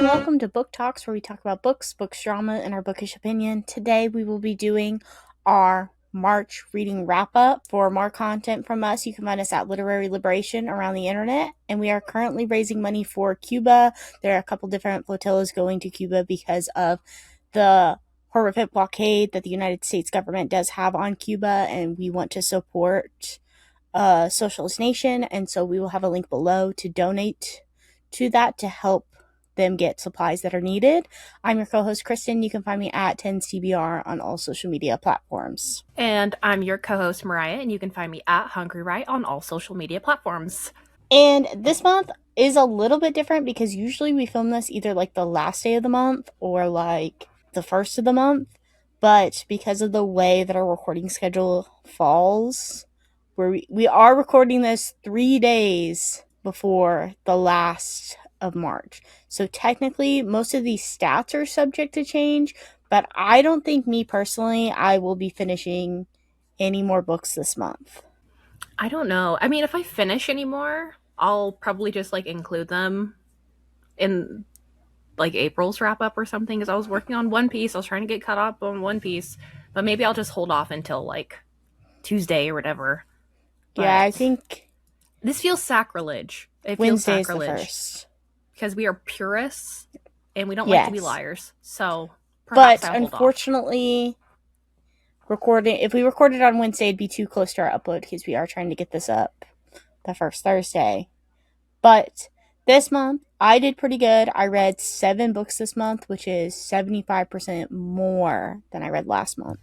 welcome to Book Talks, where we talk about books, books, drama, and our bookish opinion. Today we will be doing our March reading wrap up. For more content from us, you can find us at Literary Liberation around the internet, and we are currently raising money for Cuba. There are a couple different flotillas going to Cuba because of the horrific blockade that the United States government does have on Cuba, and we want to support a socialist nation, and so we will have a link below to donate to that to help them get supplies that are needed. I'm your co-host Kristen. You can find me at 10cbr on all social media platforms. And I'm your co-host Mariah, and you can find me at Hungry Right on all social media platforms. And this month is a little bit different because usually we film this either like the last day of the month or like the first of the month. But because of the way that our recording schedule falls, we are recording this 3 days before the last of March. So technically, most of these stats are subject to change, but I don't think, me personally, I will be finishing any more books this month. I don't know. I mean, if I finish anymore, I'll probably just include them in April's wrap up or something. Because I was working on One Piece, I was trying to get caught up on One Piece, but maybe I'll just hold off until Tuesday or whatever. But yeah, I think this feels sacrilege. It Wednesday feels sacrilege is the first. Because we are purists and we don't like to be liars. So perhaps but unfortunately, if we recorded on Wednesday, it'd be too close to our upload because we are trying to get this up the first Thursday. But this month, I did pretty good. I read 7 books this month, which is 75% more than I read last month.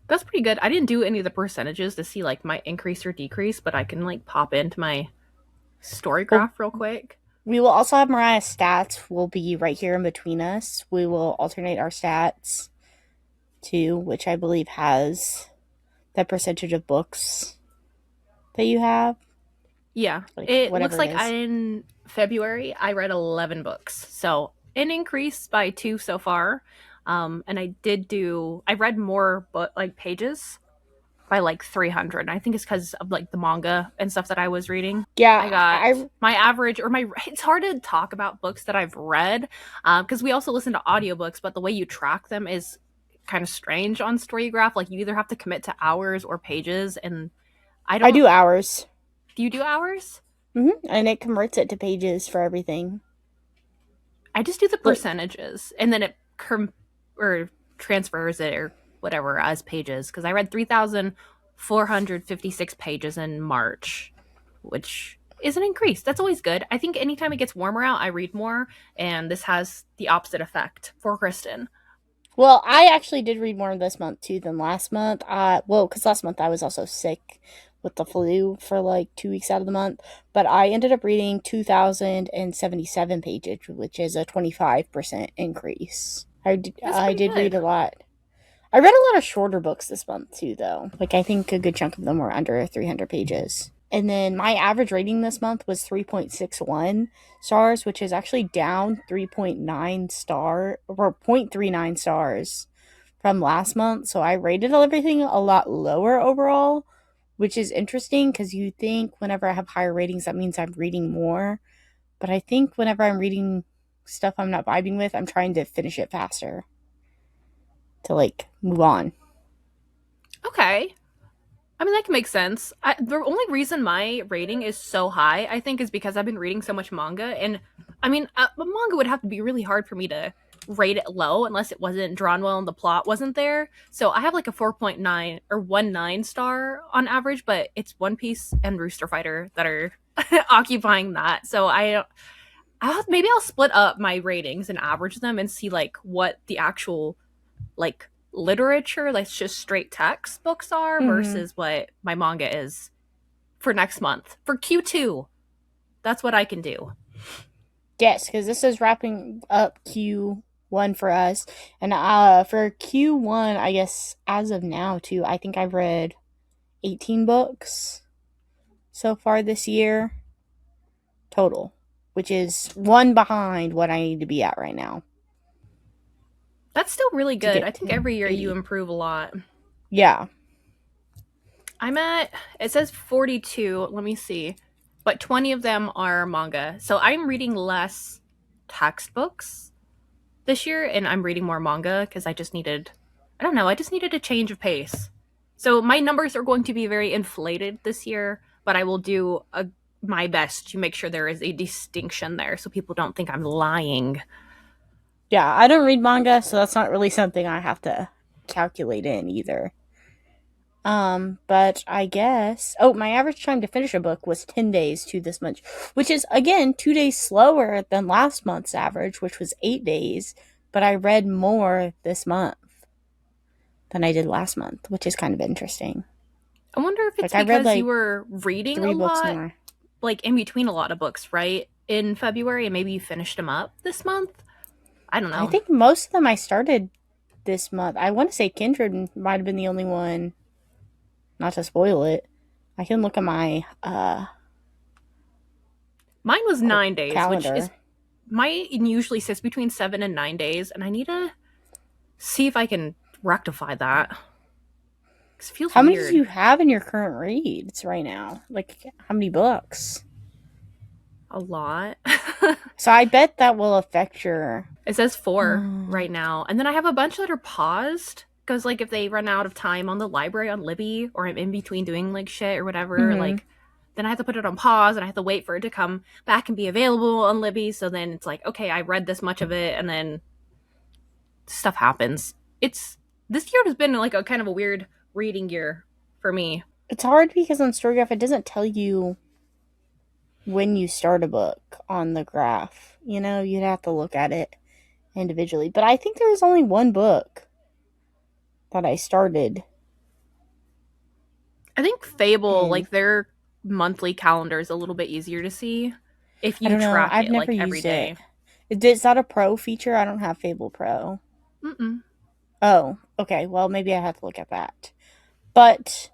That's pretty good. I didn't do any of the percentages to see my increase or decrease, but I can pop into my story graph real quick. We will also have Mariah's stats will be right here in between us. We will alternate our stats too, which I believe has the percentage of books that you have. Yeah. It looks like in February I read 11 books. So an increase by 2 so far. And I read more pages by 300. I think it's because of the manga and stuff that I was reading. Yeah, I got my average it's hard to talk about books that I've read because we also listen to audiobooks, but the way you track them is kind of strange on Storygraph. You either have to commit to hours or pages, and I do hours. Do you do hours? Mm-hmm. And it converts it to pages for everything. I just do the percentages, and then it transfers it or whatever as pages, because I read 3,456 pages in March, which is an increase. That's always good. I think anytime it gets warmer out, I read more, and this has the opposite effect for Kristen. Well, I actually did read more this month too than last month. Because last month I was also sick with the flu for 2 weeks out of the month, but I ended up reading 2,077 pages, which is a 25% increase. I did read a lot. I read a lot of shorter books this month too, though. I think a good chunk of them were under 300 pages. And then my average rating this month was 3.61 stars, which is actually down 0.39 stars from last month. So I rated everything a lot lower overall, which is interesting because you think whenever I have higher ratings, that means I'm reading more. But I think whenever I'm reading stuff I'm not vibing with, I'm trying to finish it faster to move on. Okay. I mean, that can make sense. The only reason my rating is so high, I think, is because I've been reading so much manga. And I mean, manga would have to be really hard for me to rate it low unless it wasn't drawn well and the plot wasn't there. So I have a 4.9 or 1.9 star on average, but it's One Piece and Rooster Fighter that are occupying that. So maybe I'll split up my ratings and average them and see what the actual literature, just straight text books are versus what my manga is for next month for Q2. That's what I can do. Yes, because this is wrapping up Q1 for us, and for Q1, I guess as of now too, I think I've read 18 books so far this year total, which is one behind what I need to be at right now. That's still really good. I think every year you improve a lot. Yeah. I'm at, it says 42, let me see, but 20 of them are manga. So I'm reading less textbooks this year, and I'm reading more manga because I don't know, I just needed a change of pace. So my numbers are going to be very inflated this year, but I will do my best to make sure there is a distinction there so people don't think I'm lying. Yeah, I don't read manga, so that's not really something I have to calculate in either. But I guess my average time to finish a book was 10 days to this month, which is again 2 days slower than last month's average, which was 8 days. But I read more this month than I did last month, which is kind of interesting. I wonder if it's Like I read because you like were reading a 3 books lot, more. like in between a lot of books, right? In February, and maybe you finished them up this month. I don't I know. think most of them I started this month. I want to say Kindred might have been the only one. Not to spoil it, I can look at my Mine was 9 days, which is calendar. mine usually sits between 7 and 9 days, and I need to see if I can rectify that. 'Cause it feels How many do weird. you have in your current reads right now? Like how many books? A lot. So I bet that will affect your. It says 4 Mm-hmm. right now, and then I have a bunch that are paused because, like, if they run out of time on the library on Libby, or I'm in between doing like shit or whatever, like, then I have to put it on pause and I have to wait for it to come back and be available on Libby. So then it's like, okay, I read this much of it, and then stuff happens. It's This year has been like a kind of a weird reading year for me. It's hard because on Storygraph it doesn't tell you when you start a book on the graph. You know, you'd have to look at it individually. But I think there was only one book that I started. I think Fable, And like their monthly calendar is a little bit easier to see if I you don't know. track I've it never like every used it. day. Is that a pro feature? I don't have Fable Pro. Mm-mm. Oh, okay. Well, maybe I have to look at that. But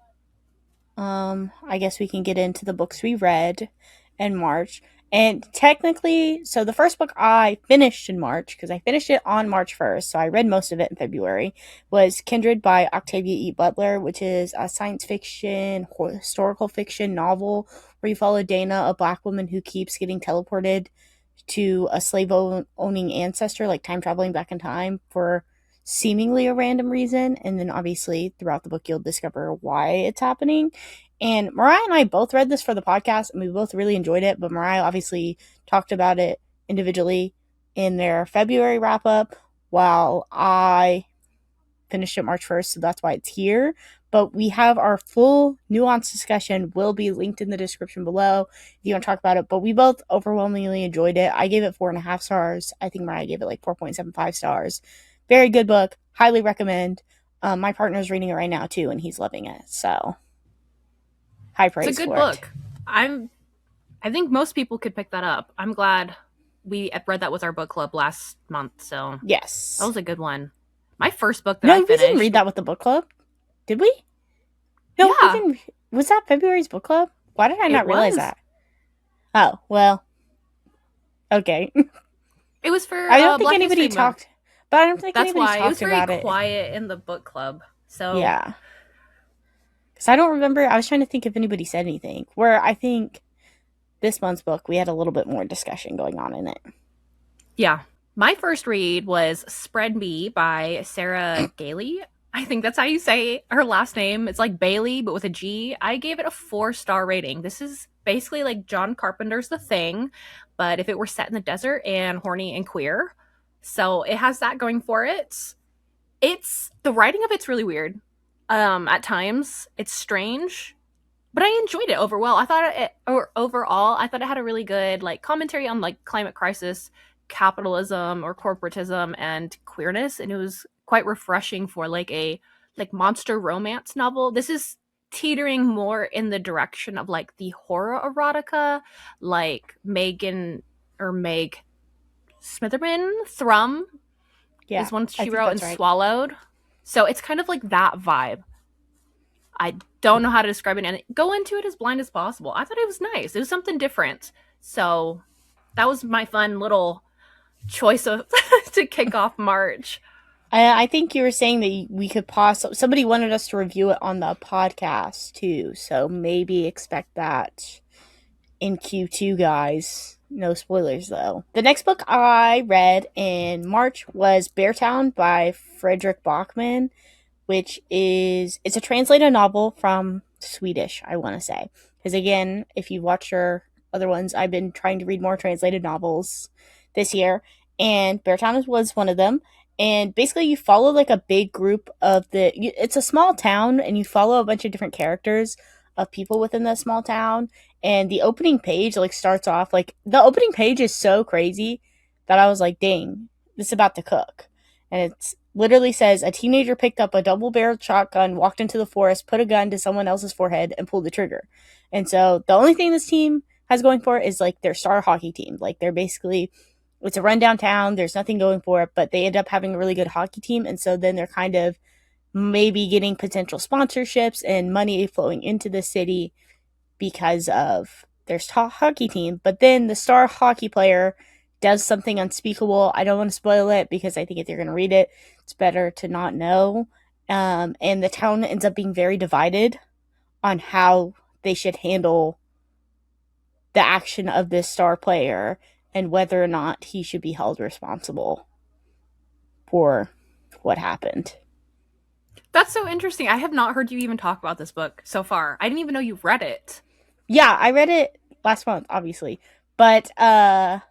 I guess we can get into the books we read in March. And technically, so the first book I finished in March, because I finished it on March 1st, so I read most of it in February, was Kindred by Octavia E. Butler, which is a science fiction, historical fiction novel where you follow Dana, a black woman who keeps getting teleported to a slave owning ancestor, like time traveling back in time for seemingly a random reason. And then obviously throughout the book, you'll discover why it's happening. And Mariah and I both read this for the podcast and we both really enjoyed it. But Mariah obviously talked about it individually in their February wrap up, while I finished it March 1st. So that's why it's here. But we have our full nuanced discussion will be linked in the description below if you want to talk about it. But we both overwhelmingly enjoyed it. I gave it 4.5 stars. I think Mariah gave it like 4.75 stars. Very good book. Highly recommend. My partner's reading it right now too, and he's loving it. So high It's a praise good for it. book. I think most people could pick that up. I'm glad we read that with our book club last month, so that Yes. was a good one. My first book that No, I we didn't read finished, that with the book club. Did we? No, we yeah, didn't. Was that February's book club? Why did I it not realize was. that? Oh, well, okay. It was for I don't think Black History anybody Month. talked, but I don't think That's anybody why it was talked very about it. quiet in the book club. So Yeah. Because I don't remember. I was trying to think if anybody said anything. Where I think this month's book, we had a little bit more discussion going on in it. yeah, my first read was Spread Me by Sarah Gailey. I think that's how you say her last name. It's like Bailey, but with a G. I gave it a 4-star rating. This is basically like John Carpenter's The Thing, but if it were set in the desert and horny and queer. So it has that going for it. It's the writing of it's really weird. At times it's strange, but I enjoyed it overall. Overall, I thought it had a really good like commentary on like climate crisis, capitalism or corporatism, and queerness, and it was quite refreshing for like a like monster romance novel. This is teetering more in the direction of like the horror erotica, like Megan or Meg Smitherman Thrum Yeah, is one I she think wrote and that's right. Swallowed. So it's kind of like that vibe. I don't know how to describe it, and go into it as blind as possible. I thought it was nice. It was something different. So that was my fun little choice of to kick off March. I think you were saying that we could somebody wanted us to review it on the podcast too, so maybe expect that in Q2, guys. No spoilers though. The next book I read in March was Beartown by Frederick Bachman, which is it's a translated novel from Swedish, I want to say. Because again, if you watch your other ones, I've been trying to read more translated novels this year, and Beartown was one of them. And basically, you follow like a big group of it's a small town, and you follow a bunch of different characters of people within that small town. And the opening page like starts off like the opening page is so crazy that I was like, "Dang, this is about to cook." And it's literally says a teenager picked up a double-barreled shotgun, walked into the forest, put a gun to someone else's forehead, and pulled the trigger. And so the only thing this team has going for it is like their star hockey team. Like they're basically it's a rundown town. There's nothing going for it, but they end up having a really good hockey team, and so then they're kind of maybe getting potential sponsorships and money flowing into the city because of their hockey team. But then the star hockey player does something unspeakable. I don't want to spoil it because I think if you're going to read it, it's better to not know. And the town ends up being very divided on how they should handle the action of this star player and whether or not he should be held responsible for what happened. That's so interesting. I have not heard you even talk about this book so far. I didn't even know you've read it. Yeah, I read it last month, obviously. But the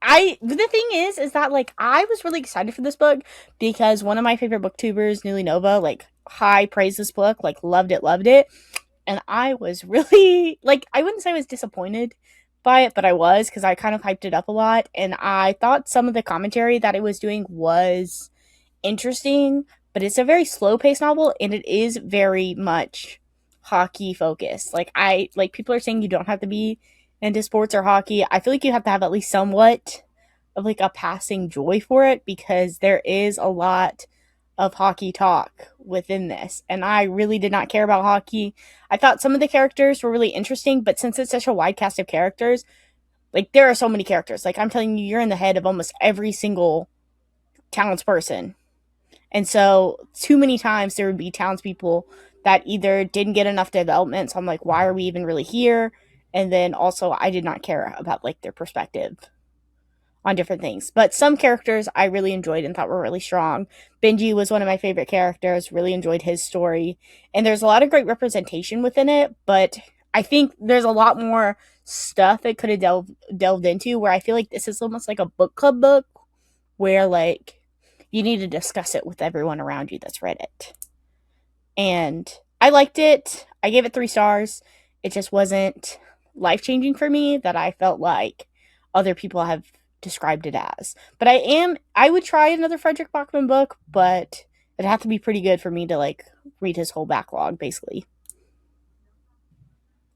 thing is that like I was really excited for this book because one of my favorite booktubers, Newly Nova, like high praised this book, like loved it. And I was really like I wouldn't say I was disappointed by it, but I was because I kind of hyped it up a lot and I thought some of the commentary that it was doing was interesting, but it's a very slow paced novel and it is very much hockey focused. Like I like people are saying you don't have to be into sports or hockey. I feel like you have to have at least somewhat of like a passing joy for it because there is a lot of hockey talk within this. And I really did not care about hockey. I thought some of the characters were really interesting, but since it's such a wide cast of characters, like there are so many characters. Like I'm telling you, you're in the head of almost every single townsperson. And so too many times there would be townspeople that either didn't get enough development. So I'm like, why are we even really here? And then also I did not care about like their perspective on different things. But some characters I really enjoyed and thought were really strong. Benji was one of my favorite characters, really enjoyed his story. And there's a lot of great representation within it, but I think there's a lot more stuff it could have delved into where I feel like this is almost like a book club book where like you need to discuss it with everyone around you that's read it. And I liked it. I gave it 3 stars. It just wasn't life changing for me that I felt like other people have described it as. But I would try another Frederick Bachman book, but it'd have to be pretty good for me to like read his whole backlog, basically.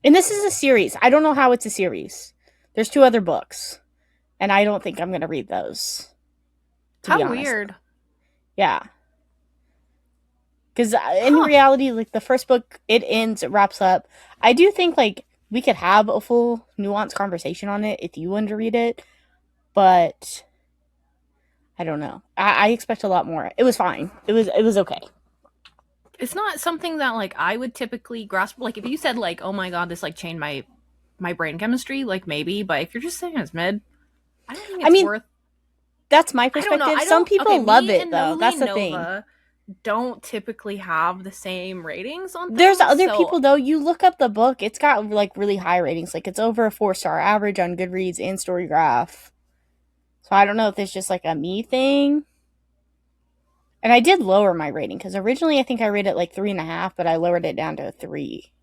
And this is a series. I don't know how it's a series. There's 2 other books, and I don't think I'm gonna read those. To be How honest, weird. yeah. Because in Huh. reality, like the first book, it ends, it wraps up. I do think like we could have a full nuanced conversation on it if you wanted to read it, but I don't know. I expect a lot more. It was fine. It was okay. It's not something that like I would typically grasp. Like if you said like, "Oh my god, this like changed my brain chemistry," like maybe, but if you're just saying it's mid, I don't think I it's mean, worth. that's my I don't know. perspective. I Some don't. Okay, people love me it and though. Noli That's the thing. Nova don't typically have the same ratings on There's things, other so people though. You look up the book; it's got like really high ratings. Like it's over a 4 star average on Goodreads and Storygraph. So I don't know if it's just like a me thing. And I did lower my rating because originally I think I rated it like 3.5, but I lowered it down to a 3.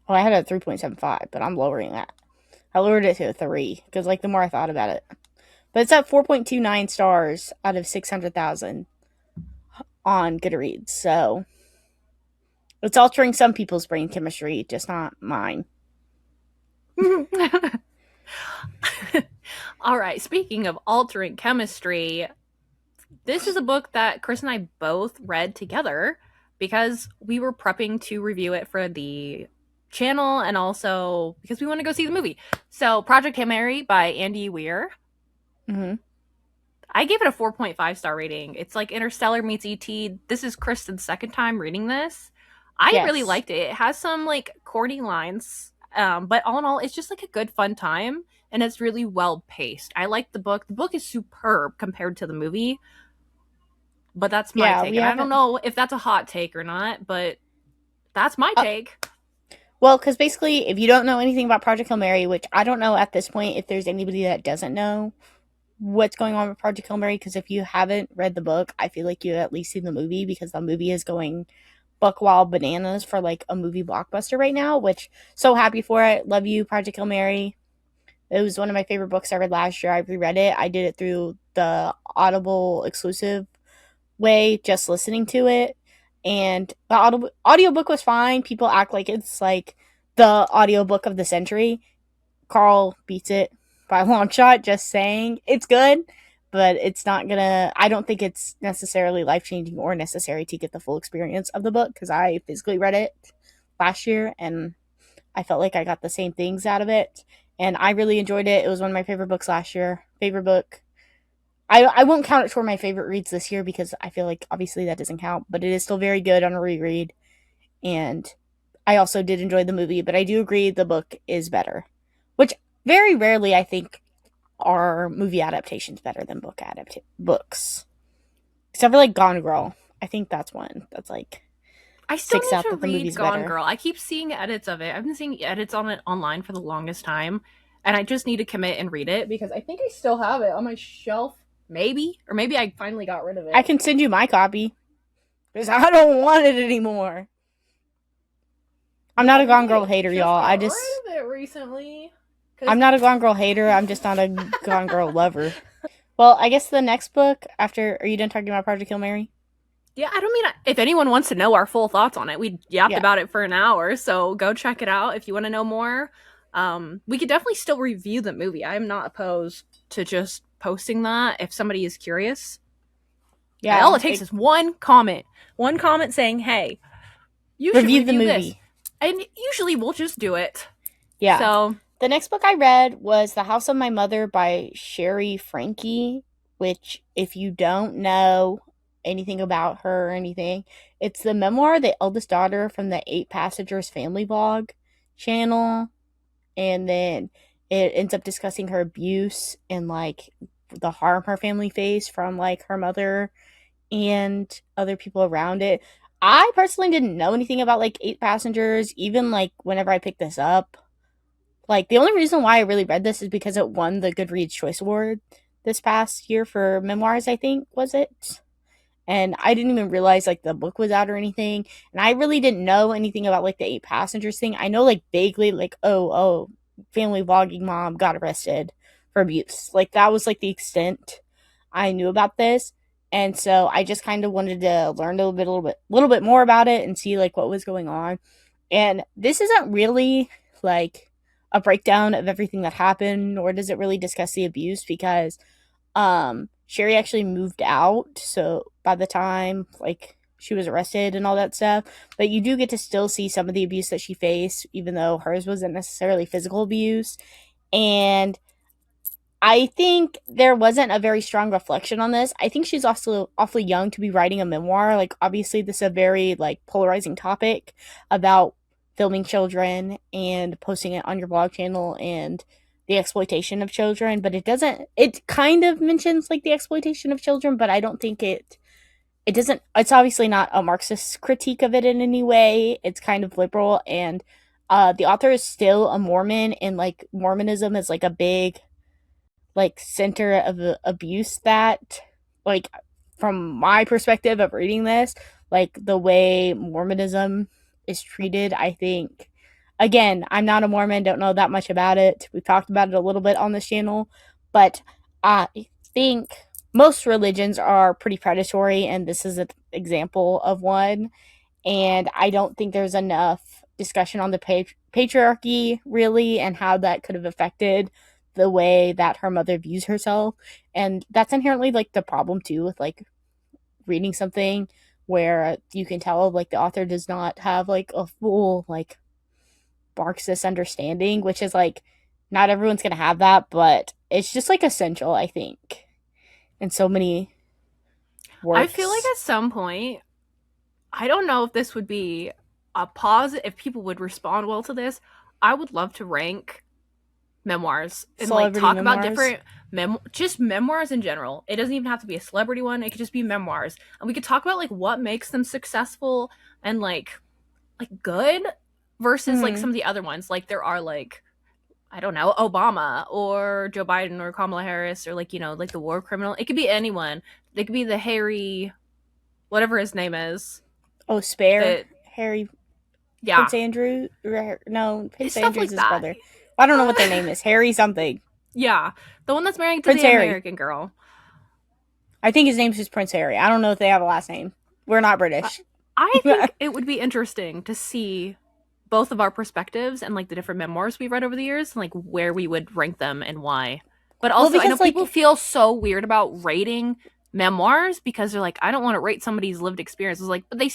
Well, I had a 3.75, but I'm lowering that. I lowered it to a 3 because like the more I thought about it, but it's at 4.29 stars out of 600,000 on Goodreads. So it's altering some people's brain chemistry, just not mine. all right. Speaking of altering chemistry, this is a book that Chris and I both read together because we were prepping to review it for the channel and also because we want to go see the movie. So, Project Hail Mary by Andy Weir. Mm-hmm. I gave it a 4.5-star rating. It's like Interstellar meets ET. This is Kristen's second time reading this. I really Yes. liked it. It has some like corny lines But all in all, it's just like a good fun time, and it's really well paced. I like the book. The book is superb compared to the movie, but that's my Yeah, take. we And I don't haven't. know if that's a hot take or not, but that's my Uh, take. well, because basically, if you don't know anything about Project Hail Mary, which I don't know at this point if there's anybody that doesn't know what's going on with Project Hail Mary, because if you haven't read the book, I feel like you at least seen the movie because the movie is going buck wild bananas for like a movie blockbuster right now, which so happy for it. Love you, Project Hail Mary. It was one of my favorite books I read last year. I reread it. I did it through the Audible exclusive way, just listening to it. And the audiobook was fine. People act like it's like the audiobook of the century. Carl beats it by a long shot, just saying. It's good, but it's not gonna, I don't think it's necessarily life changing or necessary to get the full experience of the book because I physically read it last year and I felt like I got the same things out of it. And I really enjoyed it. It was one of my favorite books last year. Favorite book. I won't count it toward my favorite reads this year because I feel like obviously that doesn't count, but it is still very good on a reread. And I also did enjoy the movie, but I do agree the book is better. Which very rarely I think are movie adaptations better than books. Except for like Gone Girl. I think that's one that's like I still sticks need out to that the read movie's Gone better. Girl. I keep seeing edits of it. I've been seeing edits on it online for the longest time, and I just need to commit and read it because I think I still have it on my shelf. Maybe, or maybe I finally got rid of I it. can send you my copy because I don't want it anymore. I'm not Yeah, a Gone Girl we hater, just y'all. got rid of it recently. I'm Cause not a Gone Girl hater. I'm just not a Gone Girl lover. Well, I guess the next book after, are you done talking about Project Kill Mary? yeah, I don't mean if anyone wants to know our full thoughts on it, we yapped Yeah. about it for an hour, so go check it out if you want to know more. We could definitely still review the movie. I'm not opposed to just posting that if somebody is curious. And all Yeah. it takes is one comment saying, "Hey, you should Review the review this," movie. and usually we'll just do it. Yeah. So The next book I read was The House of My Mother by Sherry Frankie, which, if you don't know anything about her or anything, it's the memoir of the eldest daughter from the Eight Passengers Family Vlog channel. And then it ends up discussing her abuse and like the harm her family faced from like her mother and other people around it. I personally didn't know anything about like Eight Passengers, even like whenever I picked this up. Like the only reason why I really read this is because it won the Goodreads Choice Award this past year for memoirs, I think, was it? And I didn't even realize like the book was out or anything. And I really didn't know anything about like the Eight Passengers thing. I know like vaguely like oh, family vlogging mom got arrested for abuse. Like that was like the extent I knew about this. And so I just kind of wanted to learn little bit more about it and see like what was going on. And this isn't really like a breakdown of everything that happened, nor does it really discuss the abuse because Sherry actually moved out, so by the time like she was arrested and all that stuff, but you do get to still see some of the abuse that she faced, even though hers wasn't necessarily physical abuse. And I think there wasn't a very strong reflection on this. I think she's also awfully young to be writing a memoir. Like obviously this is a very like polarizing topic about filming children and posting it on your blog channel and the exploitation of children, but it kind of mentions like the exploitation of children, but I don't think it doesn't it's obviously not a Marxist critique of it in any way. It's kind of liberal and the author is still a Mormon and like Mormonism is like a big like center of abuse that like from my perspective of reading this like the way Mormonism is treated. I think again, I'm not a Mormon, don't know that much about it. We've talked about it a little bit on this channel, but I think most religions are pretty predatory and this is an example of one. And I don't think there's enough discussion on the patriarchy really and how that could have affected the way that her mother views herself. And that's inherently like the problem too with like reading something where you can tell like the author does not have like a full like Marxist understanding, which is like not everyone's gonna have that, but it's just like essential, I think, in so many I feel like works. at some point, I don't know if this would be a positive, if people would respond well to this. I would love to rank memoirs and like Celebrity talk about memoirs. different just memoirs in general. It doesn't even have to be a celebrity one. It could just be memoirs, and we could talk about like what makes them successful and like good versus like Hmm. some of the other ones. Like there are like I don't know, Obama or Joe Biden or Kamala Harris or like, like the war criminal. It could be anyone. They could be the Harry, whatever his name is. Oh, Spare. That, Harry. yeah, Prince Andrew. No, it's Prince stuff Andrew's like his that. brother. I don't know what their name is. Harry something. Yeah, the one that's married to Prince the Harry. American girl. I think his name's just Prince Harry. I don't know if they have a last name. We're not Uh, British. I think it would be interesting to see both of our perspectives and like the different memoirs we've read over the years and like where we would rank them and why. But Well, also, I know because people like feel so weird about rating memoirs because they're like, I don't want to rate somebody's lived experiences. Like, but they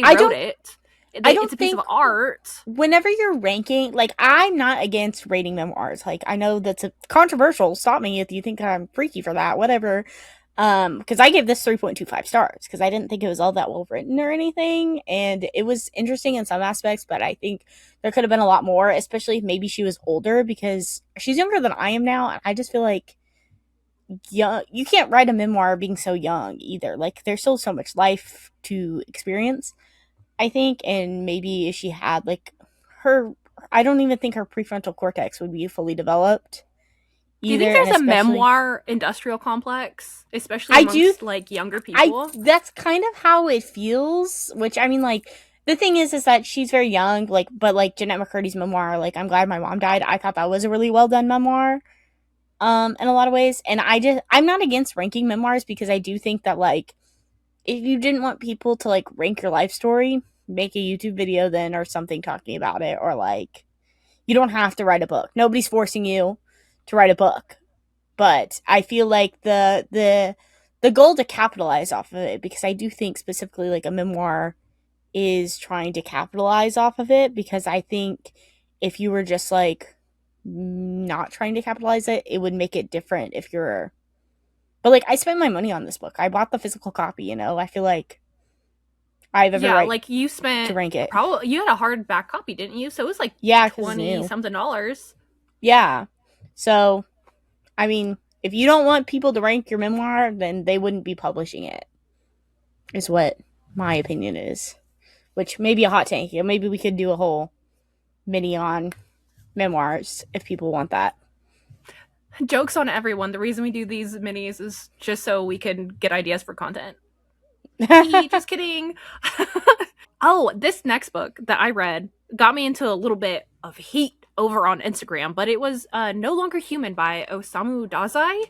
I wrote don't it. I It's don't a piece of think art. whenever you're ranking, like I'm not against rating memoirs. Like I know that's a controversial. Stop me if you think I'm freaky for that. Whatever. Because I gave this 3.25 stars because I didn't think it was all that well written or anything, and it was interesting in some aspects, but I think there could have been a lot more, especially if maybe she was older because she's younger than I am now, and I just feel like young you can't write a memoir being so young either. Like there's still so much life to experience, I think, and maybe if she had like her, I don't even think her prefrontal cortex would be fully developed Do you think either, and there's a especially memoir industrial complex, especially I do amongst like younger I people? that's kind of how it feels, which I mean like the thing is that she's very young, like but like Jeanette McCurdy's memoir, like I'm glad my mom died. I thought that was a really well done memoir. In a lot of ways. And I'm not against ranking memoirs because I do think that like if you didn't want people to like rank your life story, make a YouTube video then or something talking about it, or like you don't have to write a book. Nobody's forcing you to write a book. But I feel like the goal to capitalize off of it, because I do think specifically like a memoir is trying to capitalize off of it, because I think if you were just like not trying to capitalize it, it would make it different if you're but like I spent my money on this book. I bought the physical copy, you know. I feel like I have every Yeah, right like you to spent rank it. probably you had a hardback copy, didn't you? So it was like Yeah, because it's 20 new. something dollars. Yeah. So I mean, if you don't want people to rank your memoir, then they wouldn't be publishing it, is what my opinion is. Which may be a hot take. Maybe we could do a whole mini on memoirs if people want that. Jokes on everyone. The reason we do these minis is just so we can get ideas for content. Just kidding. Oh, this next book that I read got me into a little bit of heat over on Instagram, but it was No Longer Human by Osamu Dazai.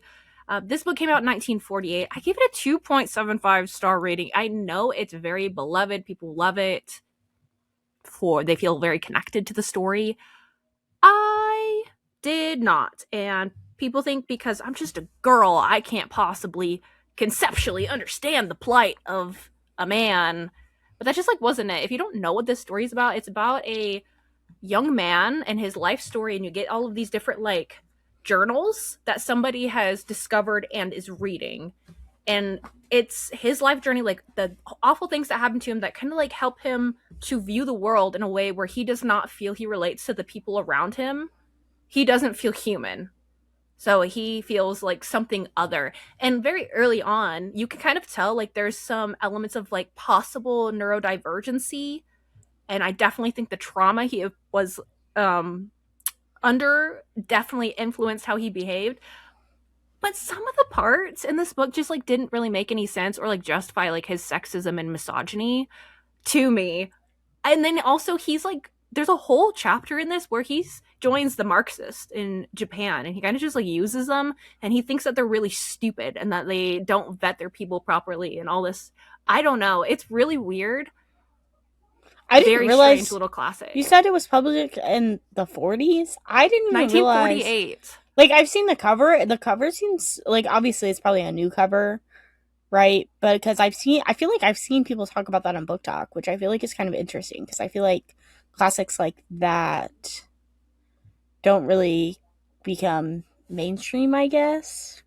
This book came out in 1948. I gave it a 2.75 star rating. I know it's very beloved. People love it. They feel very connected to the story. I did not. And people think because I'm just a girl, I can't possibly conceptually understand the plight of a man. But that just like wasn't it. If you don't know what this story is about, it's about a young man and his life story, and you get all of these different like journals that somebody has discovered and is reading. And it's his life journey, like the awful things that happen to him that kind of like help him to view the world in a way where he does not feel he relates to the people around him. He doesn't feel human. So he feels like something other. And very early on, you can kind of tell like there's some elements of like possible neurodivergency. And I definitely think the trauma he was um, under definitely influenced how he behaved. But some of the parts in this book just like didn't really make any sense or like justify like his sexism and misogyny to me. And then also he's like there's a whole chapter in this where he joins the Marxists in Japan and he kind of just like uses them and he thinks that they're really stupid and that they don't vet their people properly and all this. I don't know. It's really weird. I didn't Very strange realize little you classic. said it was published in the 40s. I didn't even realize. 1948. Like I've seen the cover. The cover seems like obviously it's probably a new cover, right? But because I feel like I've seen people talk about that on Book Talk, which I feel like is kind of interesting because I feel like classics like that don't really become mainstream, I guess.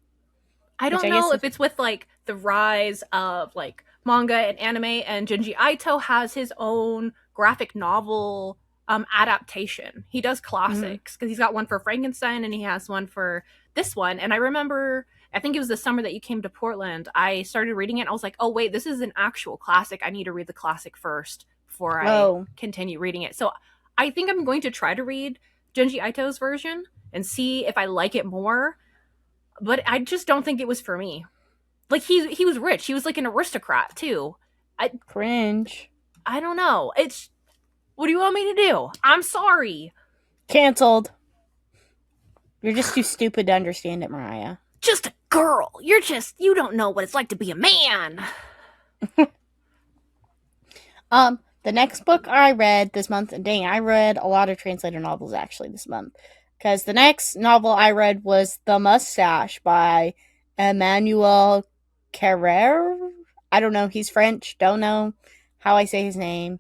I Which don't I know guess if is, it's with like the rise of like manga and anime, and Junji Ito has his own graphic novel adaptation. He does Mm-hmm. classics because he's got one for Frankenstein and he has one for this one. And I remember, I think it was the summer that you came to Portland. I started reading it. And I was like, oh wait, this is an actual classic. I need to read the classic first before I Oh, continue reading it. So I think I'm going to try to read Junji Ito's version and see if I like it more. But I just don't think it was for me. Like he was rich. He was like an aristocrat too. I cringe. I don't know. It's what do you want me to do? I'm sorry. Cancelled. You're just too stupid to understand it, Mariah. Just a girl. You don't know what it's like to be a man. The next book I read this month, dang, I read a lot of translated novels actually this month. Because the next novel I read was The Moustache by Emmanuel Carrere. I don't know, he's French, don't know how I say his name.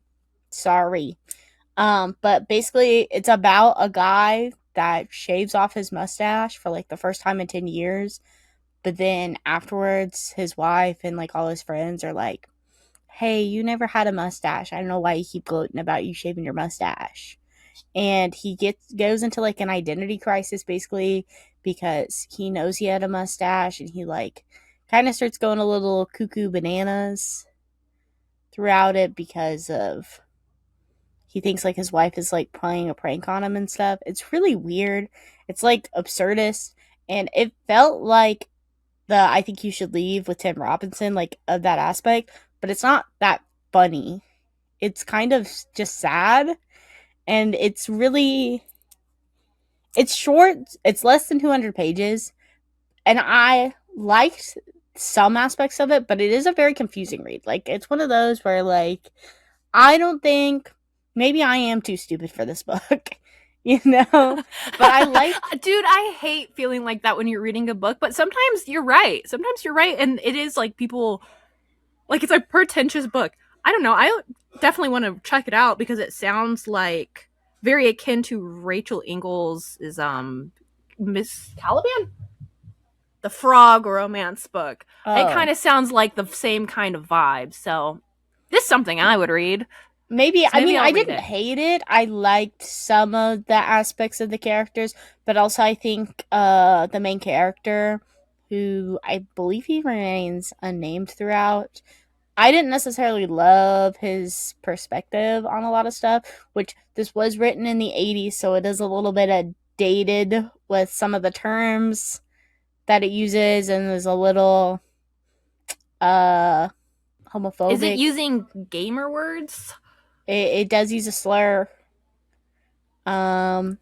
Sorry. But basically it's about a guy that shaves off his mustache for like the first time in 10 years. But then afterwards, his wife and like all his friends are like, hey, you never had a mustache. I don't know why you keep gloating about you shaving your mustache. And he goes into like an identity crisis basically because he knows he had a mustache and he like kind of starts going a little cuckoo bananas throughout it because of he thinks like his wife is like playing a prank on him and stuff. It's really weird. It's like absurdist and it felt like the I think you should leave with Tim Robinson like of that aspect, but it's not that funny. It's kind of just sad and it's short. It's less than 200 pages and I liked some aspects of it, but it is a very confusing read. Like it's one of those where like I don't think maybe I am too stupid for this book. You know, but I like Dude, I hate feeling like that when you're reading a book, but sometimes you're right. Sometimes you're right. And it is like people, like, it's a pretentious book. I don't know. I definitely want to check it out because it sounds like very akin to Rachel Ingalls' Miss Caliban? The frog romance book. It oh kind of sounds like the same kind of vibe. So this is something I would read. maybe So I maybe mean I'll I read didn't it. hate it. I liked some of the aspects of the characters, but also I think the main character who I believe he remains unnamed throughout. I didn't necessarily love his perspective on a lot of stuff, which this was written in the 80s, so it is a little bit dated with some of the terms that it uses and is a little uh Is it homophobic. using gamer words? It does use a slur. Um,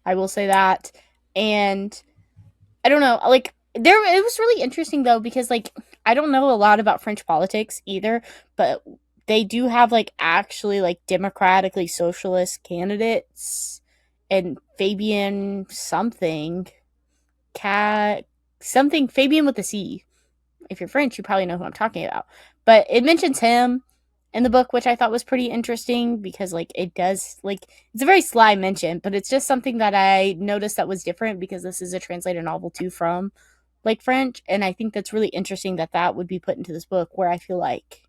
I will say that. And I don't know, like there it was really interesting though because like I don't know a lot about French politics either, but they do have like actually like democratically socialist candidates and Fabian something cat something Fabian with a C. If you're French, you probably know who I'm talking about. But it mentions him in the book, which I thought was pretty interesting because like it does like it's a very sly mention, but it's just something that I noticed that was different because this is a translated novel too from like French, and I think that's really interesting that that would be put into this book where I feel like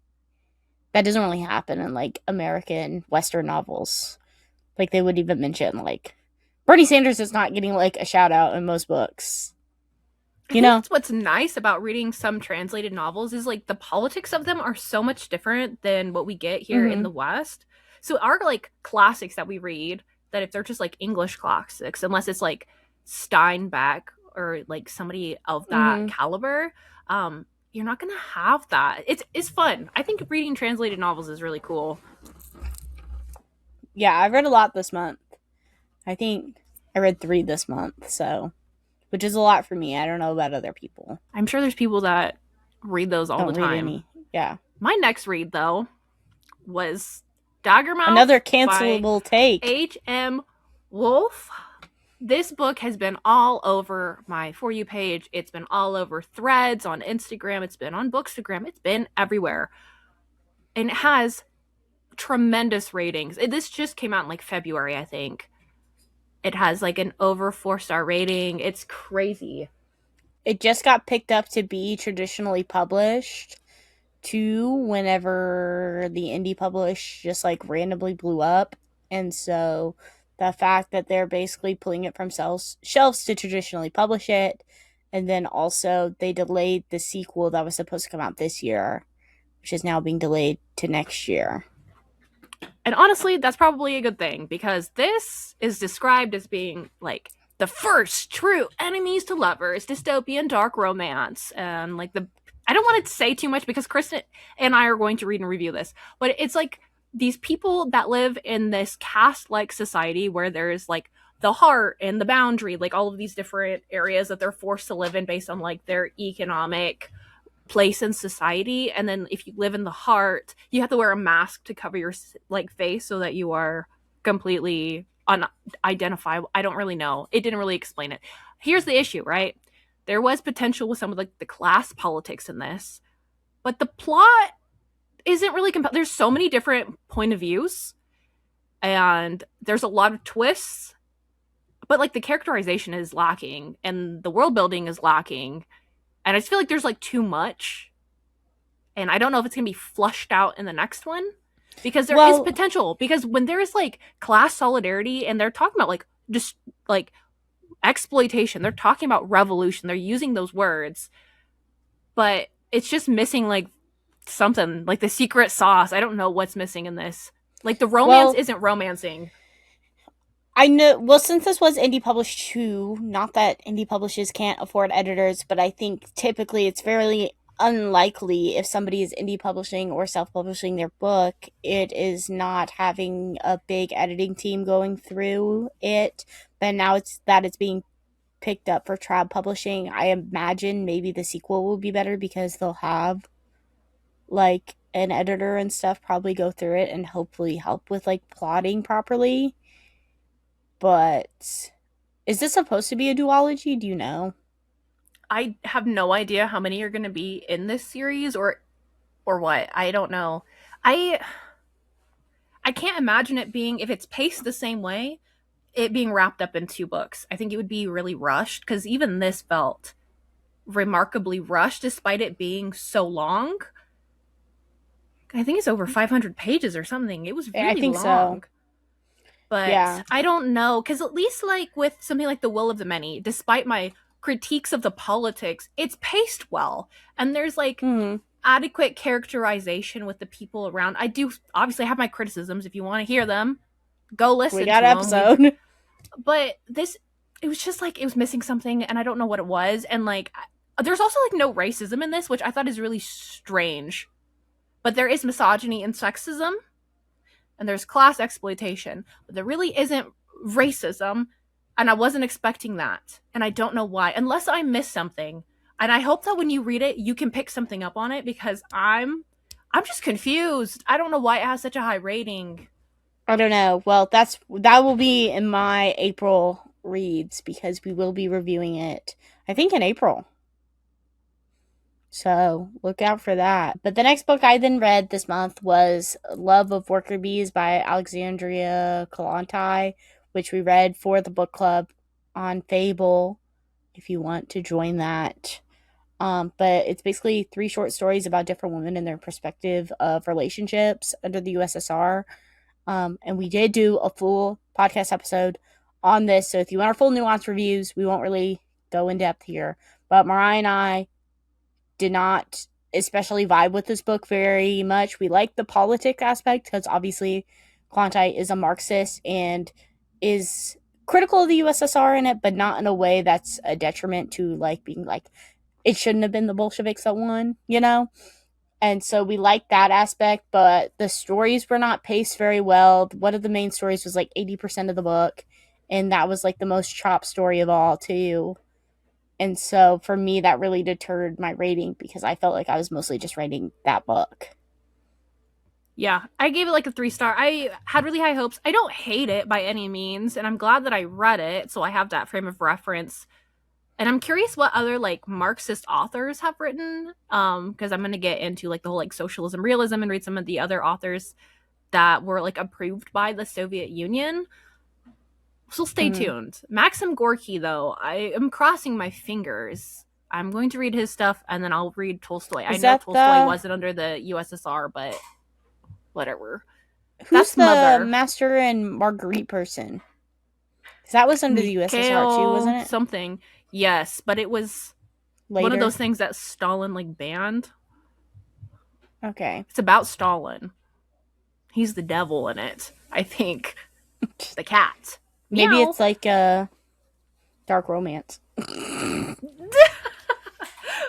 that doesn't really happen in like American Western novels. Like they would even mention like Bernie Sanders is not getting like a shout out in most books. I You think know? that's what's nice about reading some translated novels is like the politics of them are so much different than what we get here in Mm-hmm. the West. So our like classics that we read, that if they're just like English classics, unless it's like Steinbeck or like somebody of that Mm-hmm. caliber, you're not gonna have that. It's fun. I think reading translated novels is really cool. Yeah, I read a lot this month. I think I read 3 this month, so which is a lot for me. I don't know about other people. I'm sure there's people that read those all the Don't read time. any. Yeah. My next read though was Daggermouth Another by cancelable take. H.M. Wolf. This book has been all over my For You page. It's been all over threads on Instagram. It's been on Bookstagram. It's been everywhere. And it has tremendous ratings. This just came out in like February, I think. It has like an over 4-star rating. It's crazy. It just got picked up to be traditionally published too whenever the indie publish just like randomly blew up And so the fact that they're basically pulling it from shelves to traditionally publish it, and then also they delayed the sequel that was supposed to come out this year, which is now being delayed to next year. And honestly, that's probably a good thing because this is described as being like the first true enemies to lovers dystopian dark romance. And like the I don't want to say too much because Kristen and I are going to read and review this, but it's like these people that live in this caste like society where there's like the heart and the boundary, like all of these different areas that they're forced to live in based on like their economic place in society. And then if you live in the heart, you have to wear a mask to cover your like face so that you are completely unidentifiable. I don't really know, it didn't really explain it. Here's the issue, right? There was potential with some of the class politics in this, but the plot isn't really there's so many different point of views and there's a lot of twists, but like the characterization is lacking and the world building is lacking, and I just feel like there's like too much, and I don't know if it's gonna be flushed out in the next one because there is Well, potential. Because when there is like class solidarity and they're talking about like just like exploitation, they're talking about revolution, they're using those words, but it's just missing like something like the secret sauce. I don't know what's missing in this. Like the romance well, isn't romancing. I know. Well, since this was indie published too, not that indie publishers can't afford editors, but I think typically it's fairly unlikely if somebody is indie publishing or self publishing their book, it is not having a big editing team going through it. But now it's being picked up for trad publishing. I imagine maybe the sequel will be better because they'll have like an editor and stuff probably go through it and hopefully help with like plotting properly. But is this supposed to be a duology? Do you know? I have no idea how many are going to be in this series or what. I don't know. I I can't imagine it being, if it's paced the same way, it being wrapped up in 2 books. I think it would be really rushed because even this felt remarkably rushed despite it being so long. I think it's over 500 pages or something. It was I really think so. long. But Yeah. I don't know, because at least like with something like The Will of the Many, despite my critiques of the politics, it's paced well. And there's like Hmm. adequate characterization with the people around. I do obviously have my criticisms. If you want to hear them, go We listen got to an them. episode. But this, it was just like it was missing something, and I don't know what it was. And like, there's also like no racism in this, which I thought is really strange. But there is misogyny and sexism, and there's class exploitation, but there really isn't racism, and I wasn't expecting that, and I don't know why, unless I missed something. And I hope that when you read it, you can pick something up on it because I'm just confused. I don't know why it has such a high rating. I don't know. Well, that will be in my April reads because we will be reviewing it. I think in April. So look out for that. But the next book I then read this month was Love of Worker Bees by Alexandra Kollantai, which we read for the book club on Fable. If you want to join that. But it's basically 3 short stories about different women and their perspective of relationships under the USSR. And we did do a full podcast episode on this. So if you want our full nuance reviews, we won't really go in depth here. But Mariah and I did not especially vibe with this book very much. We like the politic aspect because obviously Kollantai is a Marxist and is critical of the USSR in it, but not in a way that's a detriment to like being like it shouldn't have been the Bolsheviks that won, you know? And so we liked that aspect, but the stories were not paced very well. One of the main stories was like 80% of the book, and that was like the most chopped story of all, too. And so for me, that really deterred my rating because I felt like I was mostly just writing that book. Yeah, I gave it like a 3 star. I had really high hopes. I don't hate it by any means, and I'm glad that I read it, so I have that frame of reference. And I'm curious what other like Marxist authors have written, because I'm gonna get into like the whole like socialism, realism, and read some of the other authors that were like approved by the Soviet Union. So stay Mm. tuned. Maxim Gorky, though, I am crossing my fingers. I'm going to read his stuff, and then I'll read Tolstoy. I Is know that Tolstoy the wasn't under the USSR, but whatever. Who's That's the Mother. Master and Marguerite person? Because that was under the USSR too, wasn't Mikhail it? something. Yes, but it was one of Later. those things that Stalin like banned. Okay. It's about Stalin. He's the devil in it, I think. The cat. Maybe Meow. it's like a dark romance.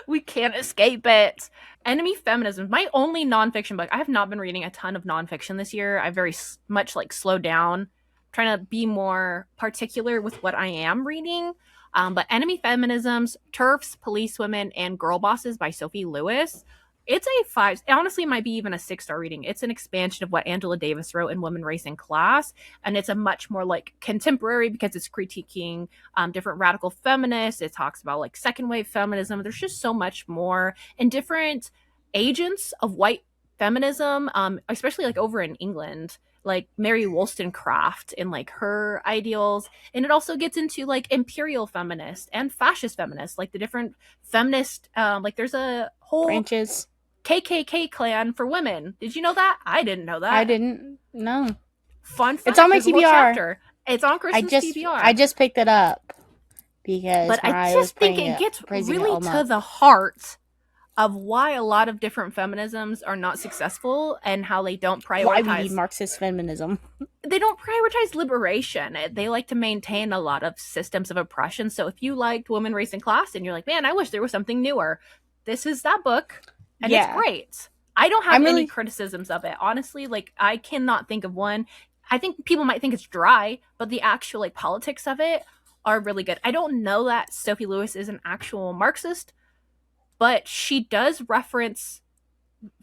We can't escape it. Enemy Feminism, my only nonfiction book. I have not been reading a ton of nonfiction this year. I very much like slowed down, I'm trying to be more particular with what I am reading. But Enemy Feminisms, Turfs, Police Women, and Girl Bosses by Sophie Lewis. It's a five. It honestly might be even a 6-star reading. It's an expansion of what Angela Davis wrote in Women, Race, and Class, and it's a much more like contemporary because it's critiquing different radical feminists. It talks about like second wave feminism. There's just so much more and different agents of white feminism, especially like over in England, like Mary Wollstonecraft and like her ideals. And it also gets into like imperial feminists and fascist feminists, like the different feminist, like there's a whole Branches. KKK clan for women. Did you know that? I didn't know I that. didn't know. Fun It's on fact, my there's a whole TBR. chapter. It's on I Kristen's just TBR. I just picked it up But because I Mariah was just think praying it it, gets praising it really all to month. the heart of why a lot of different feminisms are not successful and how they don't Why we need prioritize Marxist feminism. liberation. They like to maintain a lot of systems of oppression. So if you liked Women, Race, and Class and you're like, man, I wish there was something newer, this is that book, and it's Yeah. great. I don't have I'm any really criticisms of it. Honestly, like I cannot think of one. I think people might think it's dry, but the actual like politics of it are really good. I don't know that Sophie Lewis is an actual Marxist, but she does reference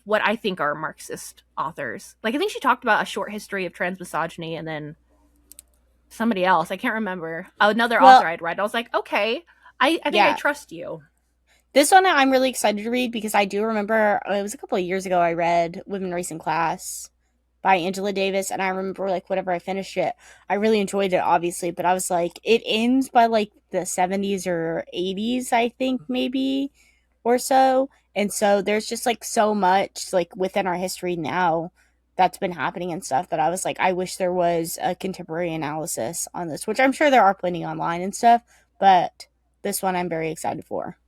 what I think are Marxist authors. Like I think she talked about a short history of trans misogyny and then somebody else. I can't remember. Another author well, I'd read. I was like, okay, I think I yeah. trust you. This one I'm really excited to read because I do remember it was a couple of years ago I read Women, Race, and Class by Angela Davis, and I remember like whenever I finished it, I really enjoyed it, obviously, but I was like, it ends by like the 70s or 80s, I think maybe, or so, and so there's just like so much like within our history now that's been happening and stuff that I was like, I wish there was a contemporary analysis on this, which I'm sure there are plenty online and stuff, but this one I'm very excited for,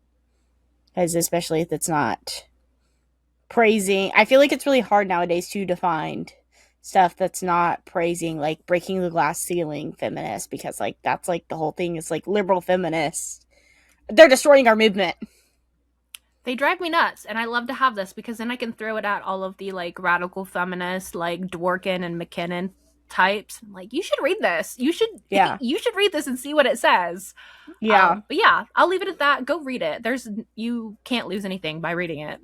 because especially if it's not praising. I feel like it's really hard nowadays to find stuff that's not praising like breaking the glass ceiling feminists, because like that's like the whole thing is like liberal feminists. They're destroying our movement. They drive me nuts, and I love to have this because then I can throw it at all of the like radical feminists, like Dworkin and McKinnon types. I'm like, you should read this. You should Yeah. you should read this and see what it says. Yeah. But yeah, I'll leave it at that. Go read it. There's you can't lose anything by reading it.